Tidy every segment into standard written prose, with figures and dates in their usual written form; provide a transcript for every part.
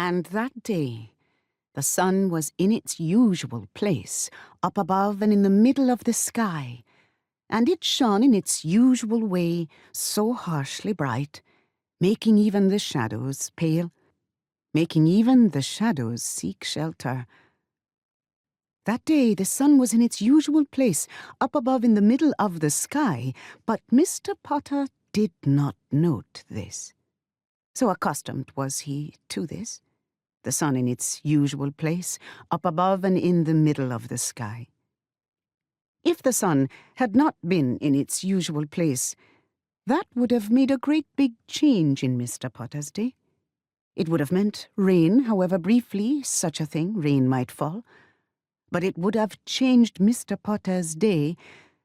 And that day, the sun was in its usual place, up above and in the middle of the sky, and it shone in its usual way, so harshly bright, making even the shadows pale, making even the shadows seek shelter. That day the sun was in its usual place, up above in the middle of the sky, but Mr. Potter did not note this. So accustomed was he to this, the sun in its usual place, up above and in the middle of the sky. If the sun had not been in its usual place, that would have made a great big change in Mr. Potter's day. It would have meant rain, however briefly such a thing, rain might fall. But it would have changed Mr. Potter's day,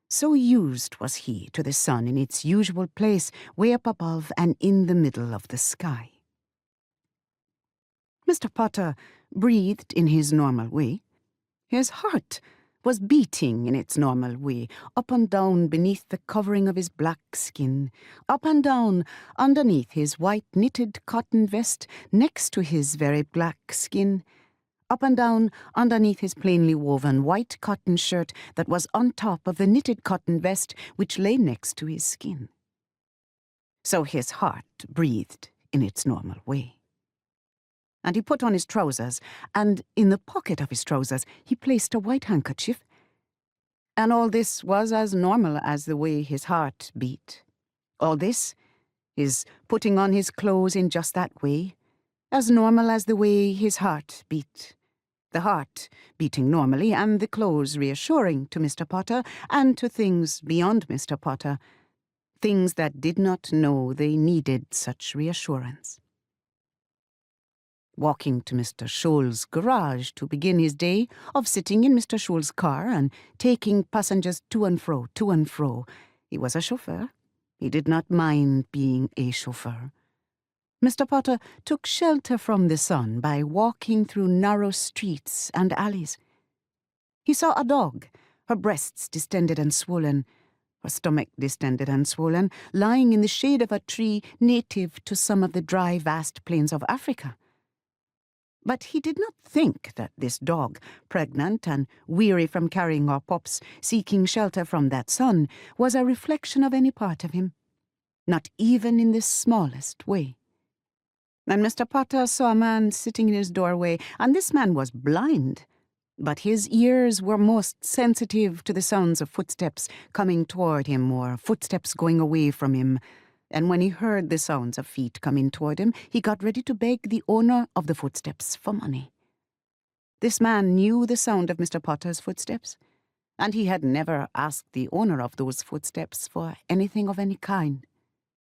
so used was he to the sun in its usual place, way up above and in the middle of the sky. Mr. Potter breathed in his normal way. His heart was beating in its normal way, up and down beneath the covering of his black skin, up and down underneath his white knitted cotton vest next to his very black skin, up and down underneath his plainly woven white cotton shirt that was on top of the knitted cotton vest which lay next to his skin. So his heart breathed in its normal way. And he put on his trousers, and in the pocket of his trousers he placed a white handkerchief. And all this was as normal as the way his heart beat. All this, his putting on his clothes in just that way, as normal as the way his heart beat. The heart beating normally, and the clothes reassuring to Mr. Potter and to things beyond Mr. Potter, things that did not know they needed such reassurance. Walking to Mr. Scholl's garage to begin his day of sitting in Mr. Scholl's car and taking passengers to and fro, to and fro. He was a chauffeur. He did not mind being a chauffeur. Mr. Potter took shelter from the sun by walking through narrow streets and alleys. He saw a dog, her breasts distended and swollen, her stomach distended and swollen, lying in the shade of a tree native to some of the dry, vast plains of Africa. But he did not think that this dog, pregnant and weary from carrying her pups, seeking shelter from that sun, was a reflection of any part of him, not even in the smallest way. And Mr. Potter saw a man sitting in his doorway, and this man was blind, but his ears were most sensitive to the sounds of footsteps coming toward him or footsteps going away from him. And when he heard the sounds of feet coming toward him, he got ready to beg the owner of the footsteps for money. This man knew the sound of Mr. Potter's footsteps, and he had never asked the owner of those footsteps for anything of any kind.